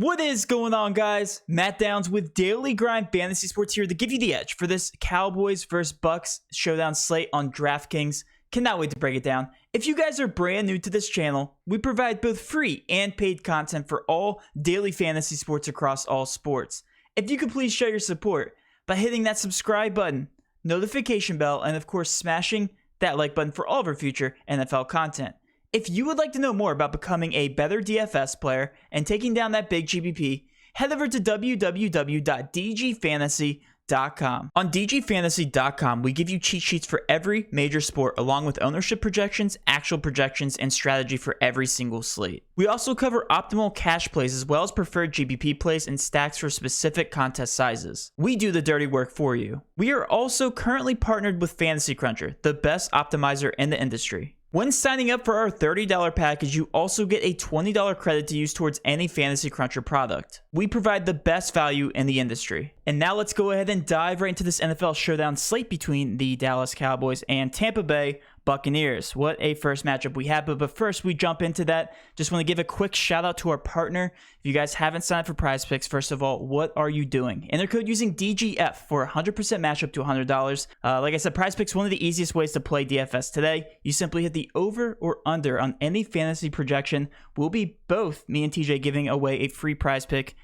What is going on, guys? Matt Downs with Daily Grind Fantasy Sports here to give you the edge for this Cowboys vs. Bucks showdown slate on DraftKings. Cannot wait to break it down. If you guys are brand new to this channel, we provide both free and paid content for all daily fantasy sports across all sports. If you could please show your support by hitting that subscribe button, notification bell, and of course smashing that like button for all of our future NFL content. If you would like to know more about becoming a better DFS player and taking down that big GBP, head over to www.dgfantasy.com. On dgfantasy.com, we give you cheat sheets for every major sport, along with ownership projections, actual projections, and strategy for every single slate. We also cover optimal cash plays as well as preferred GBP plays and stacks for specific contest sizes. We do the dirty work for you. We are also currently partnered with Fantasy Cruncher, the best optimizer in the industry. When signing up for our $30 package, you also get a $20 credit to use towards any Fantasy Cruncher product. We provide the best value in the industry. And now let's go ahead and dive right into this NFL showdown slate between the Dallas Cowboys and Tampa Bay Buccaneers. What a first matchup we have. But first we jump into that, just want to give a quick shout out to our partner. If you guys haven't signed up for Prize Picks, first of all, what are you doing? Enter code using DGF for 100% match up to $100. Like I said, Prize Picks, one of the easiest ways to play DFS today. You simply hit the over or under on any fantasy projection. We'll be both, me and TJ, giving away a free Prize Pick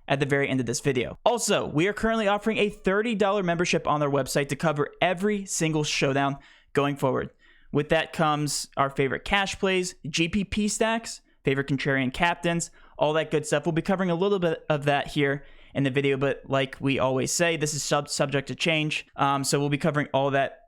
at the very end of this video. Also, we are currently offering a $30 membership on our website to cover every single showdown going forward. With that comes our favorite cash plays, GPP stacks, favorite contrarian captains, all that good stuff. We'll be covering a little bit of that here in the video, but like we always say, this is subject to change. So we'll be covering all that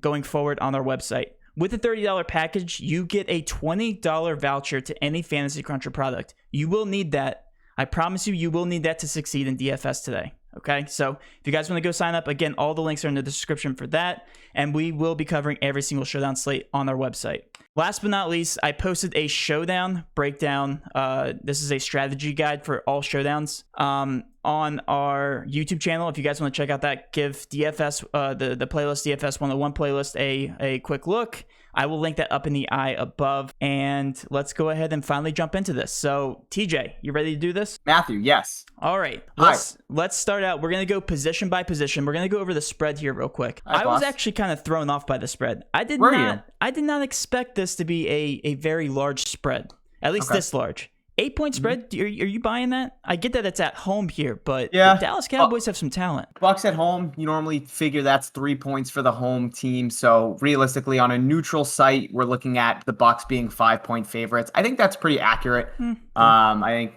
going forward on our website. With the $30 package, you get a $20 voucher to any Fantasy Cruncher product. You will need that. I promise you, you will need that to succeed in DFS today. Okay, so if you guys want to go sign up, again, all the links are in the description for that, and we will be covering every single showdown slate on our website. Last but not least, I posted a showdown breakdown. This is a strategy guide for all showdowns on our YouTube channel. If you guys want to check out that, give DFS, the playlist DFS 101 playlist a quick look. I will link that up in the eye above, and let's go ahead and finally jump into this. So, TJ, you ready to do this? Matthew, yes. All right, let's start out. We're going to go position by position. We're going to go over the spread here real quick. Hi, I was actually kind of thrown off by the spread. I did not expect this to be a very large spread, at least this large. 8-point spread, are you buying that? I get that it's at home here, but the Dallas Cowboys have some talent. Bucks at home, you normally figure that's 3 points for the home team. So realistically, on a neutral site, we're looking at the Bucks being 5-point favorites. I think that's pretty accurate. I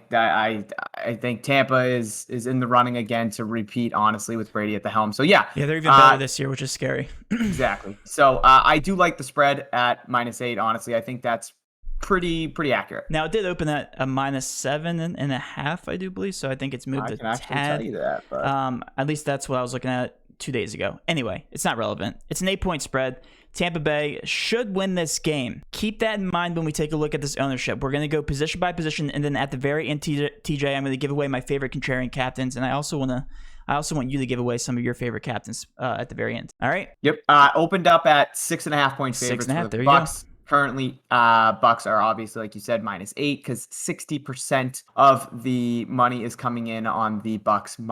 think Tampa is in the running again to repeat, honestly, with Brady at the helm. So yeah, they're even better this year, which is scary. Exactly. So I do like the spread at -8. Honestly, I think that's pretty accurate. Now, it did open at a -7.5, I do believe, so I think it's moved a tad. Tell you that, but at least that's what I was looking at 2 days ago. Anyway, it's not relevant. It's an 8-point spread. Tampa Bay should win this game. Keep that in mind when we take a look at this ownership. We're going to go position by position, and then at the very end, TJ, I'm going to give away my favorite contrarian captains, and I also want you to give away some of your favorite captains at the very end. All right? Yep. Opened up at 6.5-point favorites for the Bucks. Currently, Bucks are obviously, like you said, -8 because 60% of the money is coming in on the Bucks the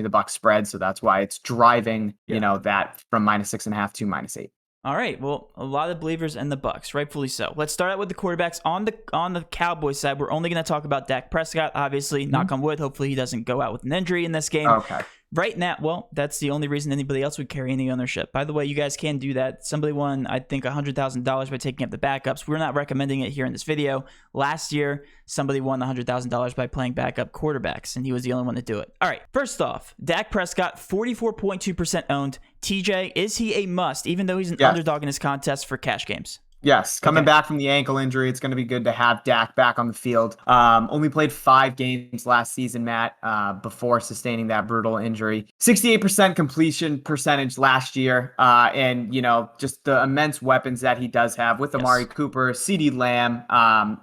Bucks spread. So that's why it's driving, that from -6.5 to -8. All right. Well, a lot of believers in the Bucks, rightfully so. Let's start out with the quarterbacks on the Cowboys side. We're only going to talk about Dak Prescott, obviously. Knock on wood. Hopefully, he doesn't go out with an injury in this game. Okay. Right now, well, that's the only reason anybody else would carry any ownership. By the way, you guys can do that. Somebody won, I think, $100,000 by taking up the backups. We're not recommending it here in this video. Last year, somebody won $100,000 by playing backup quarterbacks, and he was the only one to do it. All right, first off, Dak Prescott, 44.2% owned. TJ, is he a must, even though he's an underdog in his contest for cash games? Yes, coming back from the ankle injury, it's going to be good to have Dak back on the field. Only played 5 games last season, Matt, before sustaining that brutal injury. 68% completion percentage last year. And, just the immense weapons that he does have with Amari Cooper, CeeDee Lamb,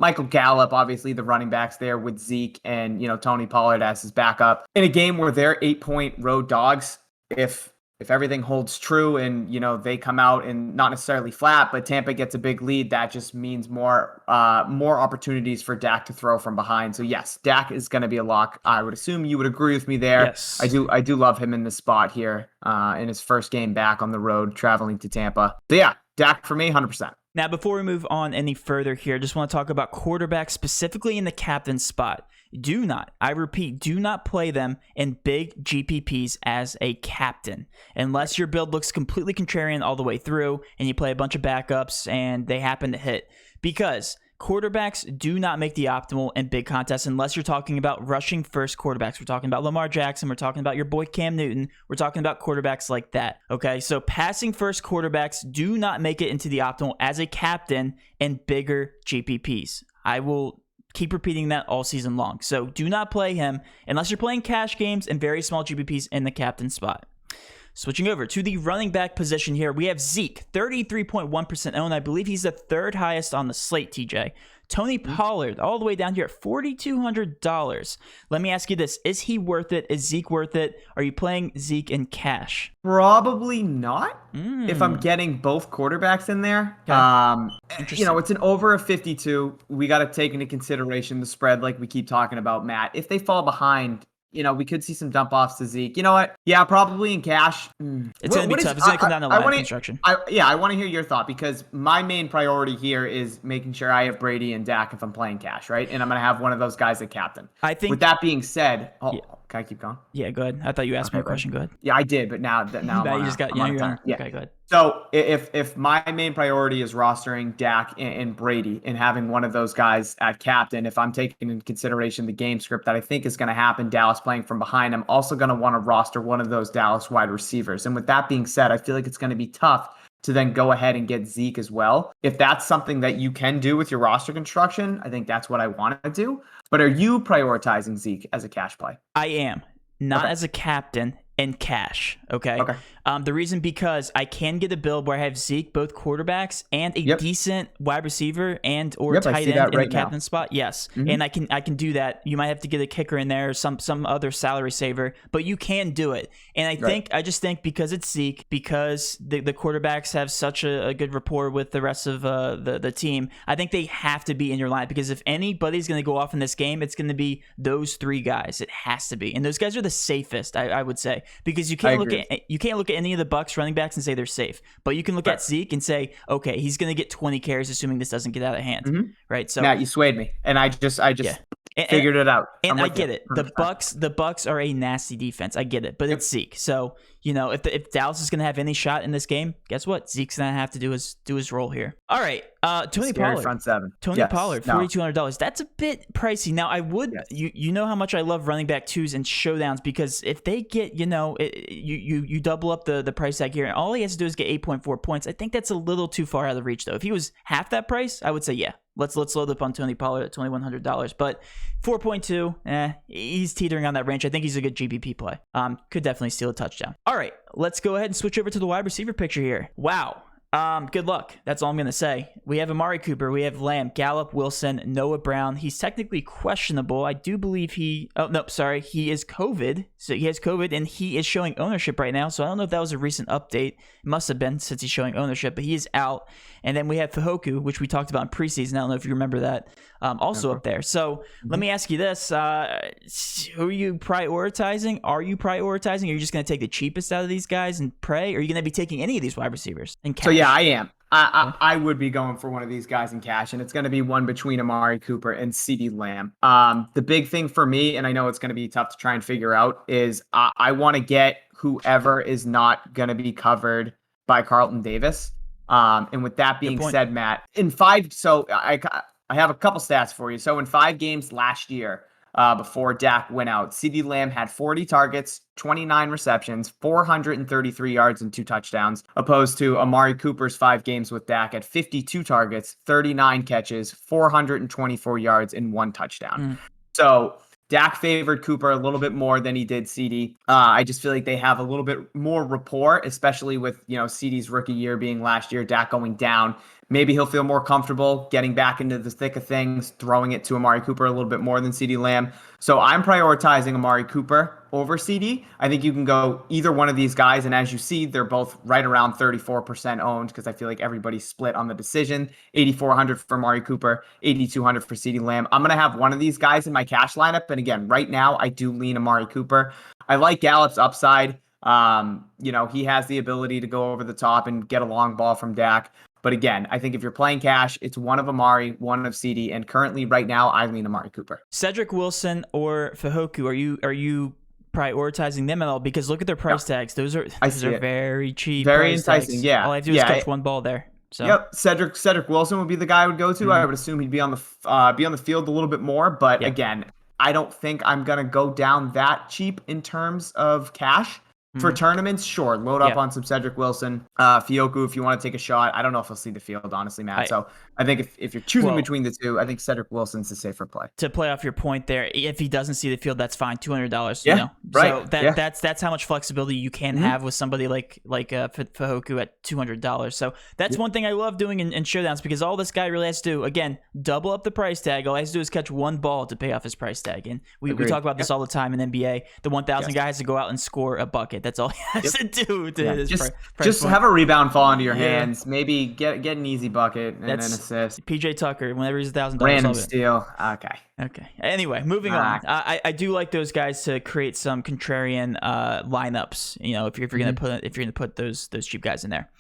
Michael Gallup, obviously the running backs there with Zeke and, Tony Pollard as his backup. In a game where they're 8-point road dogs, if if everything holds true and, they come out and not necessarily flat, but Tampa gets a big lead, that just means more opportunities for Dak to throw from behind. So yes, Dak is going to be a lock. I would assume you would agree with me there. Yes. I do love him in this spot here in his first game back on the road traveling to Tampa. But yeah, Dak for me, 100%. Now, before we move on any further here, I just want to talk about quarterbacks, specifically in the captain spot. Do not, I repeat, do not play them in big GPPs as a captain, unless your build looks completely contrarian all the way through and you play a bunch of backups and they happen to hit. Because quarterbacks do not make the optimal in big contests unless you're talking about rushing first quarterbacks. We're talking about Lamar Jackson. We're talking about your boy Cam Newton. We're talking about quarterbacks like that. Okay, so passing first quarterbacks do not make it into the optimal as a captain in bigger GPPs. I will keep repeating that all season long. So do not play him unless you're playing cash games and very small GPPs in the captain spot. Switching over to the running back position here, we have Zeke, 33.1% owned. I believe he's the third highest on the slate, TJ. Tony Pollard, all the way down here at $4,200. Let me ask you this. Is he worth it? Is Zeke worth it? Are you playing Zeke in cash? Probably not. If I'm getting both quarterbacks in there. Okay. It's an over of 52. We got to take into consideration the spread like we keep talking about, Matt. If they fall behind, we could see some dump offs to Zeke. You know what? Yeah, probably in cash. It's going to be tough. It's going to come down to line construction. I want to hear your thought because my main priority here is making sure I have Brady and Dak if I'm playing cash, right? And I'm going to have one of those guys at captain. I think. With that being said, can I keep going? Yeah, go ahead. I thought you asked me a question. Go ahead. Yeah, I did, but now you just got you're on. Yeah. Okay, go ahead. So if my main priority is rostering Dak and Brady and having one of those guys at captain, if I'm taking into consideration the game script that I think is going to happen, Dallas playing from behind, I'm also going to want to roster one of those Dallas wide receivers. And with that being said, I feel like it's going to be tough to then go ahead and get Zeke as well. If that's something that you can do with your roster construction, I think that's what I want to do. But are you prioritizing Zeke as a cash play? I am. Not as a captain, in cash, okay? The reason because I can get a build where I have Zeke, both quarterbacks, and a decent wide receiver and or tight end in the captain spot. Yes, and I can do that. You might have to get a kicker in there or some other salary saver, but you can do it. And I just think because it's Zeke, because the quarterbacks have such a good rapport with the rest of the team, I think they have to be in your lineup because if anybody's going to go off in this game, it's going to be those three guys. It has to be, and those guys are the safest, I would say, because you can't look at any of the Bucks running backs and say they're safe, but you can look at Zeke and say, okay, he's going to get 20 carries, assuming this doesn't get out of hand, right? So Matt, you swayed me, and I just figured it out. And I get it. 100%. The Bucks are a nasty defense. I get it, but it's Zeke. So if Dallas is going to have any shot in this game, guess what? Zeke's going to have to do his role here. All right, Tony Pollard, front seven. Pollard, $4,200. That's a bit pricey. Now I would, you know how much I love running back twos and showdowns because if they get, you double up the price tag here, and all he has to do is get 8.4 points. I think that's a little too far out of the reach though. If he was half that price, I would say let's load up on Tony Pollard at $2,100. But 4.2, he's teetering on that range. I think he's a good GPP play. Could definitely steal a touchdown. All right, let's go ahead and switch over to the wide receiver picture here. Wow. Good luck. That's all I'm going to say. We have Amari Cooper. We have Lamb, Gallup, Wilson, Noah Brown. He's technically questionable. I do believe he is COVID. So he has COVID and he is showing ownership right now. So I don't know if that was a recent update. It must have been since he's showing ownership, but he is out. And then we have Fahoku, which we talked about in preseason. I don't know if you remember that. Also up there. So let me ask you this. Who are you prioritizing? Are you prioritizing? Or are you just going to take the cheapest out of these guys and pray? Or are you going to be taking any of these wide receivers in cash? So yeah, I am. I would be going for one of these guys in cash, and it's going to be one between Amari Cooper and CeeDee Lamb. The big thing for me, and I know it's going to be tough to try and figure out, is I want to get whoever is not going to be covered by Carlton Davis. And with that being said, Matt, in five, so I have a couple stats for you. So in 5 games last year, before Dak went out, CeeDee Lamb had 40 targets, 29 receptions, 433 yards, and 2 touchdowns, opposed to Amari Cooper's 5 games with Dak at 52 targets, 39 catches, 424 yards, and 1 touchdown. So Dak favored Cooper a little bit more than he did CeeDee. I just feel like they have a little bit more rapport, especially with, CeeDee's rookie year being last year, Dak going down. Maybe he'll feel more comfortable getting back into the thick of things, throwing it to Amari Cooper a little bit more than CeeDee Lamb. So I'm prioritizing Amari Cooper over CD. I think you can go either one of these guys. And as you see, they're both right around 34% owned because I feel like everybody's split on the decision. 8,400 for Amari Cooper, 8,200 for CeeDee Lamb. I'm going to have one of these guys in my cash lineup. And again, right now, I do lean Amari Cooper. I like Gallup's upside. He has the ability to go over the top and get a long ball from Dak. But again, I think if you're playing cash, it's one of Amari, one of CD, and currently right now I lean Amari Cooper. Cedric Wilson or Fahoku, are you prioritizing them at all? Because look at their price tags; those are very cheap, very enticing. Tags. Yeah, all I have to do is catch one ball there. So. Yep, Cedric Wilson would be the guy I would go to. Mm-hmm. I would assume he'd be on the field a little bit more, but again, I don't think I'm gonna go down that cheap in terms of cash. For tournaments, sure, load up on some Cedric Wilson, Fioku if you want to take a shot. I don't know if he'll see the field, honestly, Matt. So I think if you're choosing between the two, I think Cedric Wilson's the safer play. To play off your point there, if he doesn't see the field, that's fine. $200. Yeah, right. So that's how much flexibility you can have with somebody like Fahoku at $200. So that's one thing I love doing in showdowns, because all this guy really has to do, again, double up the price tag. All he has to do is catch one ball to pay off his price tag. And we talk about this all the time in NBA. The 1,000 guy has to go out and score a bucket. That's all he has to do to his just have a rebound fall into your hands. Maybe get an easy bucket and an assist. PJ Tucker, whenever he's $1,000. Random steal. Okay. Anyway, moving on. I do like those guys to create some contrarian lineups. If you're gonna put those cheap guys in there.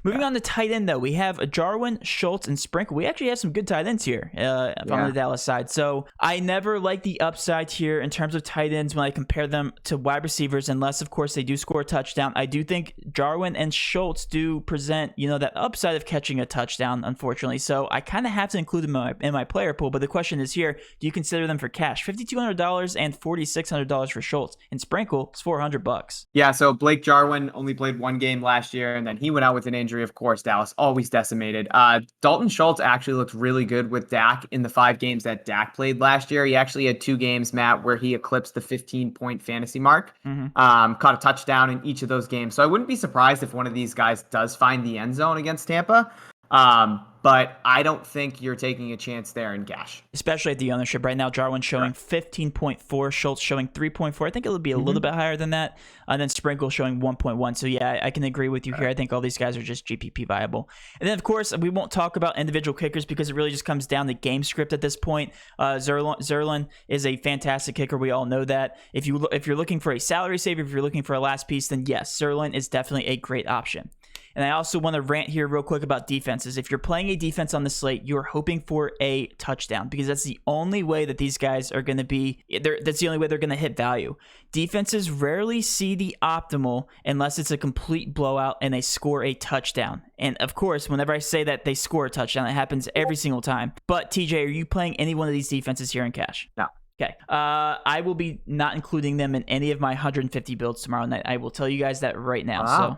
Moving on to tight end, though, we have Jarwin, Schultz, and Sprinkle. We actually have some good tight ends here on the Dallas side. So I never like the upside here in terms of tight ends when I compare them to wide receivers, unless, of course, they do score a touchdown. I do think Jarwin and Schultz do present, that upside of catching a touchdown, unfortunately. So I kind of have to include them in my player pool. But the question is here, do you consider them for cash? $5,200 and $4,600 for Schultz. And Sprinkle is $400. Yeah, so Blake Jarwin only played one game last year, and then he went out with an injury. Of course, Dallas always decimated. Dalton Schultz actually looked really good with Dak in the 5 games that Dak played last year. He actually had 2 games, Matt, where he eclipsed the 15-point fantasy mark. Caught a touchdown in each of those games. So I wouldn't be surprised if one of these guys does find the end zone against Tampa. But I don't think you're taking a chance there in cash. Especially at the ownership right now. Jarwin showing 15.4, Schultz showing 3.4. I think it'll be a little bit higher than that. And then Sprinkle showing 1.1. So yeah, I can agree with you here. I think all these guys are just GPP viable. And then of course, we won't talk about individual kickers because it really just comes down to game script at this point. Zerlin is a fantastic kicker. We all know that. If you're looking for a salary saver, if you're looking for a last piece, then yes, Zerlin is definitely a great option. And I also want to rant here real quick about defenses. If you're playing a defense on the slate, you're hoping for a touchdown because that's the only way that these guys are going to be, that's the only way they're going to hit value. Defenses rarely see the optimal unless it's a complete blowout and they score a touchdown. And of course, whenever I say that they score a touchdown, it happens every single time. But TJ, are you playing any one of these defenses here in cash? No. Okay. I will be not including them in any of my 150 builds tomorrow night. I will tell you guys that right now. Wow. So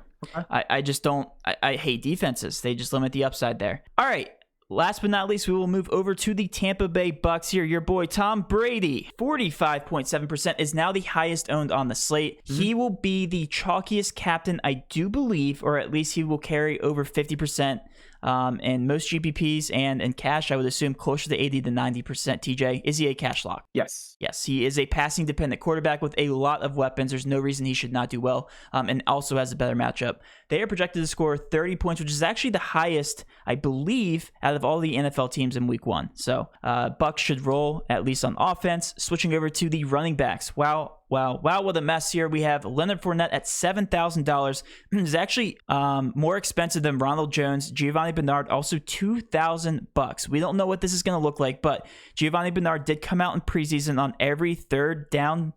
I just don't, I hate defenses. They just limit the upside there. All right. Last but not least, we will move over to the Tampa Bay Bucks here. Your boy, Tom Brady, 45.7% is now the highest owned on the slate. He will be the chalkiest captain, I do believe, or at least he will carry over 50%. And most GPPs and in cash, I would assume closer to 80 to 90%. TJ, is he a cash lock? Yes. Yes, he is a passing dependent quarterback with a lot of weapons. There's no reason he should not do well, and also has a better matchup. They are projected to score 30 points, which is actually the highest, I believe, out of all the NFL teams in week 1. So Bucks should roll, at least on offense. Switching over to the running backs. Wow, what a mess here. We have Leonard Fournette at $7,000. It's actually more expensive than Ronald Jones. Giovanni Bernard also $2,000. We don't know what this is going to look like, but Giovanni Bernard did come out in preseason on every third down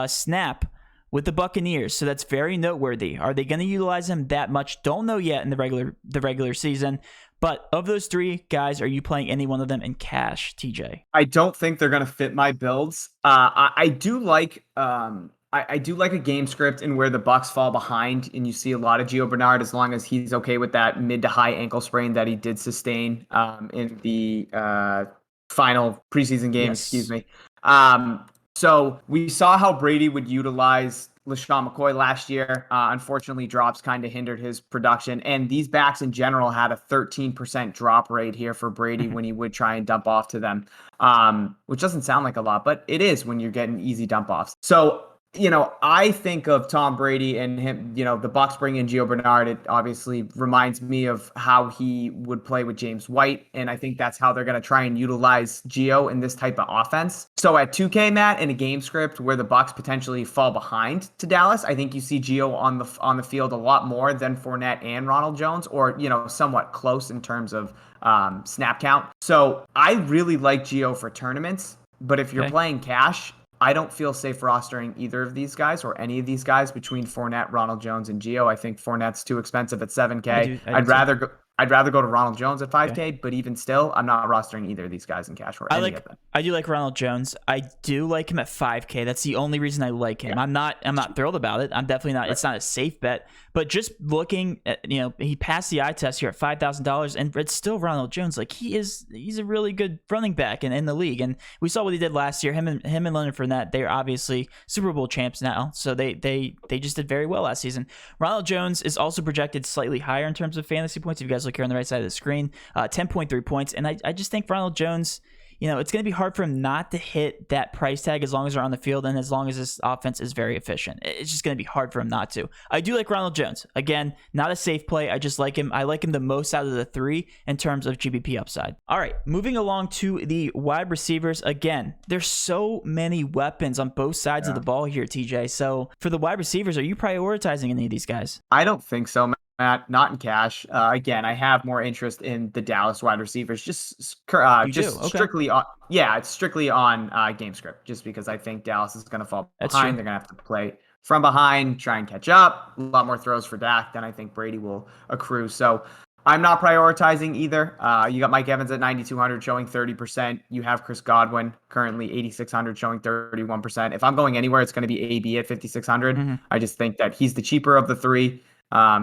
snap with the Buccaneers, so that's very noteworthy. Are they going to utilize him that much? Don't know yet in the regular season. But of those 3 guys, are you playing any one of them in cash, TJ? I don't think they're going to fit my builds. I do like I do like a game script in where the Bucks fall behind, and you see a lot of Gio Bernard as long as he's okay with that mid to high ankle sprain that he did sustain in the final preseason game. Yes. Excuse me. So we saw how Brady would utilize LaShawn McCoy last year. Unfortunately, drops kind of hindered his production. And these backs in general had a 13% drop rate here for Brady when he would try and dump off to them, which doesn't sound like a lot, but it is when you're getting easy dump offs. So I think of Tom Brady and him, the Bucks bring in Gio Bernard. It obviously reminds me of how he would play with James White. And I think that's how they're going to try and utilize Gio in this type of offense. So at 2K, Matt, in a game script where the Bucks potentially fall behind to Dallas, I think you see Gio on the field a lot more than Fournette and Ronald Jones, or, somewhat close in terms of snap count. So I really like Gio for tournaments. But if you're playing cash, I don't feel safe rostering either of these guys or any of these guys between Fournette, Ronald Jones, and Gio. I think Fournette's too expensive at 7K. I'd rather go to Ronald Jones at 5K, but even still, I'm not rostering either of these guys in cash or any of them. I do like Ronald Jones. I do like him at 5K. That's the only reason I like him. Yeah. I'm not thrilled about it. I'm definitely not. Right. It's not a safe bet. But just looking at, he passed the eye test here at $5,000, and it's still Ronald Jones. Like he's a really good running back in the league, and we saw what he did last year. Him and Leonard Fournette, they are obviously Super Bowl champs now, so they just did very well last season. Ronald Jones is also projected slightly higher in terms of fantasy points. If you guys look here on the right side of the screen, 10.3 points, and I just think Ronald Jones, it's going to be hard for him not to hit that price tag as long as they're on the field and as long as this offense is very efficient. It's just going to be hard for him not to. I do like Ronald Jones. Again, not a safe play. I just like him. I like him the most out of the three in terms of GBP upside. All right, moving along to the wide receivers. Again, there's so many weapons on both sides of the ball here, TJ. So for the wide receivers, are you prioritizing any of these guys? I don't think so, Matt, not in cash. Again, I have more interest in the Dallas wide receivers, strictly on. Yeah, it's strictly on game script, just because I think Dallas is going to fall behind. They're going to have to play from behind, try and catch up. A lot more throws for Dak than I think Brady will accrue. So I'm not prioritizing either. You got Mike Evans at 9,200 showing 30%. You have Chris Godwin currently 8,600 showing 31%. If I'm going anywhere, it's going to be AB at 5,600. Mm-hmm. I just think that he's the cheaper of the three.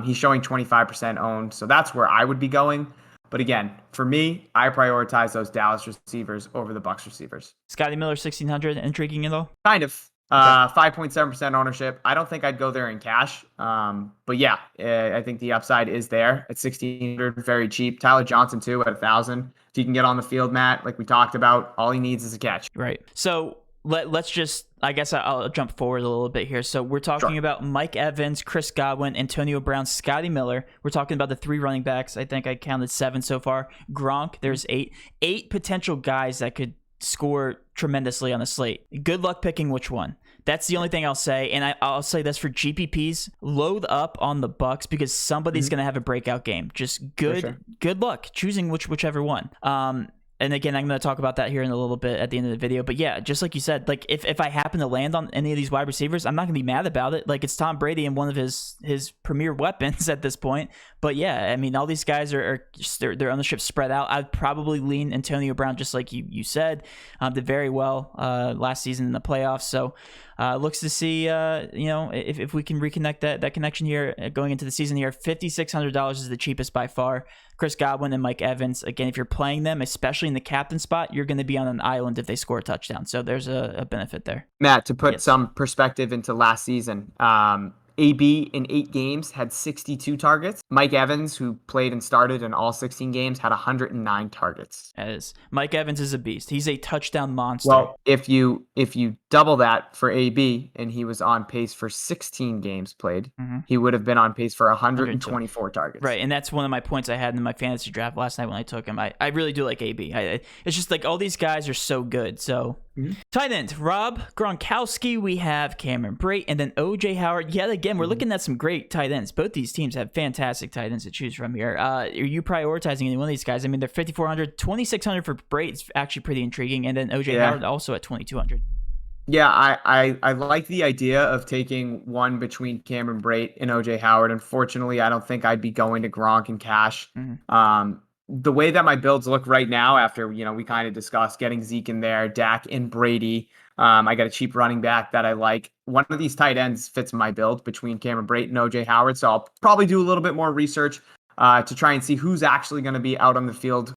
He's showing 25% owned, so that's where I would be going. But again, for me, I prioritize those Dallas receivers over the Bucks receivers. Scotty Miller, 1,600, intriguing at all? Kind of. 5.7% ownership. I don't think I'd go there in cash. But yeah, I think the upside is there at 1,600, very cheap. Tyler Johnson too at 1,000. If you can get on the field, Matt, like we talked about, all he needs is a catch. Right. So let's just, I guess I'll jump forward a little bit here. So we're talking about Mike Evans, Chris Godwin, Antonio Brown, Scotty Miller. We're talking about the three running backs. I think I counted 7 so far. Gronk, there's 8. 8 potential guys that could score tremendously on the slate. Good luck picking which one. That's the only thing I'll say. And I'll say this for GPPs, load up on the Bucks because somebody's going to have a breakout game. Just good luck choosing whichever one. And again, I'm going to talk about that here in a little bit at the end of the video. But yeah, just like you said, like if I happen to land on any of these wide receivers, I'm not going to be mad about it. Like it's Tom Brady and one of his premier weapons at this point. But yeah, I mean, all these guys are their ownership spread out. I'd probably lean Antonio Brown, just like you said, did very well last season in the playoffs. So looks to see, if we can reconnect that connection here going into the season here. $5,600 is the cheapest by far. Chris Godwin and Mike Evans. Again, if you're playing them, especially in the captain spot, you're going to be on an island if they score a touchdown. So there's a benefit there. Matt, to put some perspective into last season, AB in 8 games had 62 targets. Mike Evans, who played and started in all 16 games, had 109 targets. Mike Evans is a beast. He's a touchdown monster. Well, if you double that for AB and he was on pace for 16 games played, he would have been on pace for 124 targets. Right, and that's one of my points I had in my fantasy draft last night when I took him. I really do like AB. It's just like all these guys are so good. So tight end, Rob Gronkowski, we have Cameron Brate, and then OJ Howard. Yet again, we're looking at some great tight ends. Both these teams have fantastic tight ends to choose from here. Are you prioritizing any one of these guys? I mean, they're 5,400, 2,600 for Brate is actually pretty intriguing, and then OJ Howard also at 2,200. Yeah, I like the idea of taking one between Cameron Brate and OJ Howard. Unfortunately, I don't think I'd be going to Gronk and cash. The way that my builds look right now, after we kind of discussed getting Zeke in there, Dak and Brady, I got a cheap running back that I like. One of these tight ends fits my build between Cameron Brate and OJ Howard, so I'll probably do a little bit more research to try and see who's actually going to be out on the field,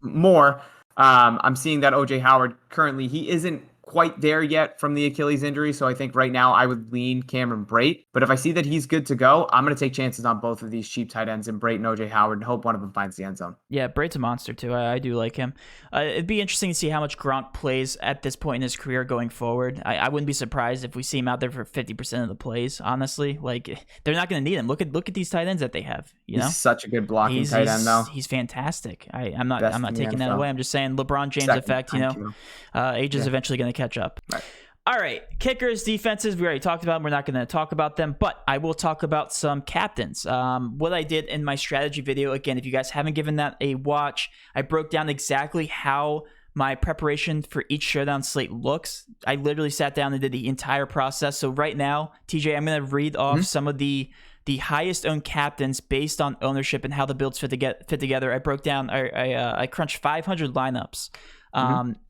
more. I'm seeing that OJ Howard currently, he isn't quite there yet from the Achilles injury. So I think right now I would lean Cameron Brate. But if I see that he's good to go, I'm going to take chances on both of these cheap tight ends in Brate and OJ Howard and hope one of them finds the end zone. Yeah, Brate's a monster too. I do like him. It'd be interesting to see how much Gronk plays at this point in his career going forward. I wouldn't be surprised if we see him out there for 50% of the plays, honestly. Like, they're not going to need him. Look at these tight ends that they have. He's such a good blocking tight end, though. He's fantastic. I'm not taking that away. I'm just saying LeBron James effect, age is eventually going to catch up. Right. All right, kickers, defenses, we already talked about them. We're not going to talk about them, but I will talk about some captains. What I did in my strategy video, again, if you guys haven't given that a watch, I broke down exactly how my preparation for each showdown slate looks. I literally sat down and did the entire process. So right now, TJ, I'm going to read off some of the highest owned captains based on ownership and how the builds fit together. I broke down, I crunched 500 lineups.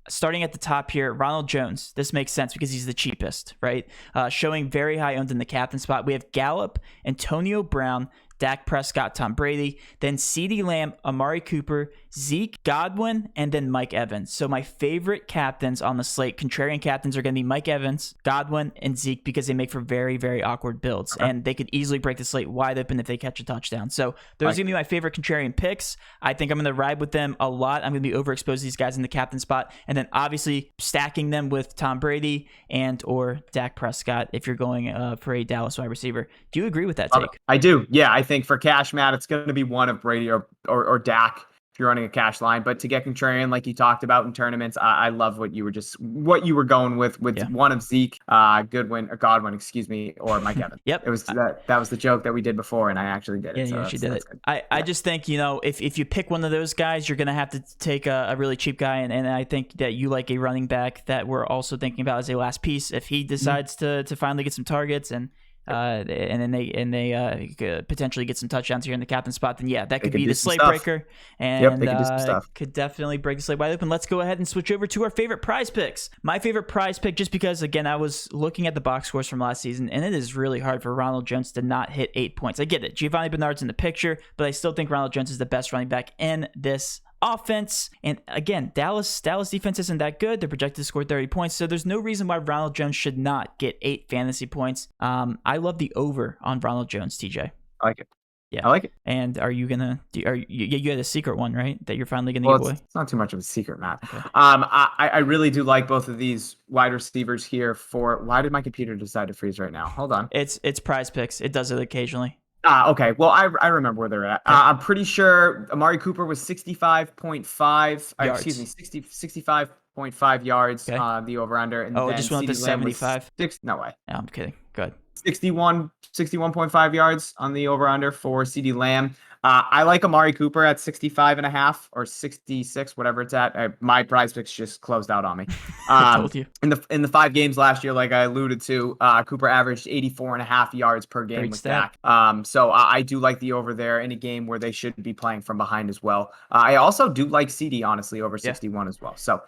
Starting at the top here, Ronald Jones. This makes sense because he's the cheapest, right? Showing very high owned in the captain spot. We have Gallup, Antonio Brown, Dak Prescott, Tom Brady, then CeeDee Lamb, Amari Cooper, Zeke, Godwin, and then Mike Evans. So my favorite captains on the slate, contrarian captains, are going to be Mike Evans, Godwin, and Zeke because they make for very, very awkward builds. Okay. And they could easily break the slate wide open if they catch a touchdown. So those are going to be my favorite contrarian picks. I think I'm going to ride with them a lot. I'm going to be overexposed to these guys in the captain spot. And then obviously stacking them with Tom Brady and or Dak Prescott if you're going for a Dallas wide receiver. Do you agree with that take? I do. Yeah, I think for cash, Matt, it's going to be one of Brady or Dak if you're running a cash line. But to get contrarian, like you talked about in tournaments, I love what you were going with one of Zeke, Godwin, or Mike Evans. Yep. It was that was the joke that we did before, and I actually did it. Yeah, you actually did it. I just think, if you pick one of those guys, you're going to have to take a really cheap guy. And I think that you like a running back that we're also thinking about as a last piece. If he decides to finally get some targets and then they could potentially get some touchdowns here in the captain spot, then yeah, that could be the slate breaker, and they could do some stuff. Could definitely break the slate wide open. Let's go ahead and switch over to our favorite prize picks. My favorite prize pick, just because again I was looking at the box scores from last season, and it is really hard for Ronald Jones to not hit 8 points. I get it, Giovanni Bernard's in the picture, but I still think Ronald Jones is the best running back in this offense. And again, Dallas defense isn't that good. They're projected to score 30 points, so there's no reason why Ronald Jones should not get 8 fantasy points. I love the over on Ronald Jones, TJ. I like it. Yeah, I like it. And are you gonna? You had a secret one, right? That you're finally gonna give away. It's not too much of a secret, Matt. Okay. I really do like both of these wide receivers here. Why did my computer decide to freeze right now? Hold on. It's prize picks. It does it occasionally. Okay. Well, I remember where they're at. I'm pretty sure Amari Cooper was 65.5. Excuse me, 65.5 yards. Okay. The over-under. And then just went up to 75. No way. No, I'm kidding. Good. 61.5 yards on the over-under for CeeDee Lamb. I like Amari Cooper at 65.5 or 66, whatever it's at. My prize picks just closed out on me. I told you. In the 5 games last year, like I alluded to, Cooper averaged 84.5 yards per game with Dak. So I do like the over there in a game where they should be playing from behind as well. I also do like CD, honestly, over 61 as well. So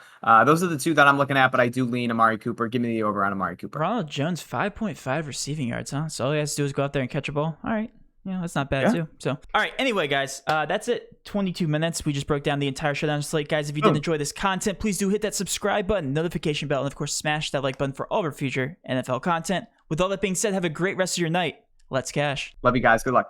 those are the two that I'm looking at, but I do lean Amari Cooper. Give me the over on Amari Cooper. Ronald Jones, 5.5 receiving yards, huh? So all he has to do is go out there and catch a ball. All right. Yeah, that's not bad too. So, all right. Anyway, guys, that's it. 22 minutes. We just broke down the entire showdown slate. Guys, if you did enjoy this content, please do hit that subscribe button, notification bell, and of course, smash that like button for all of our future NFL content. With all that being said, have a great rest of your night. Let's cash. Love you guys. Good luck.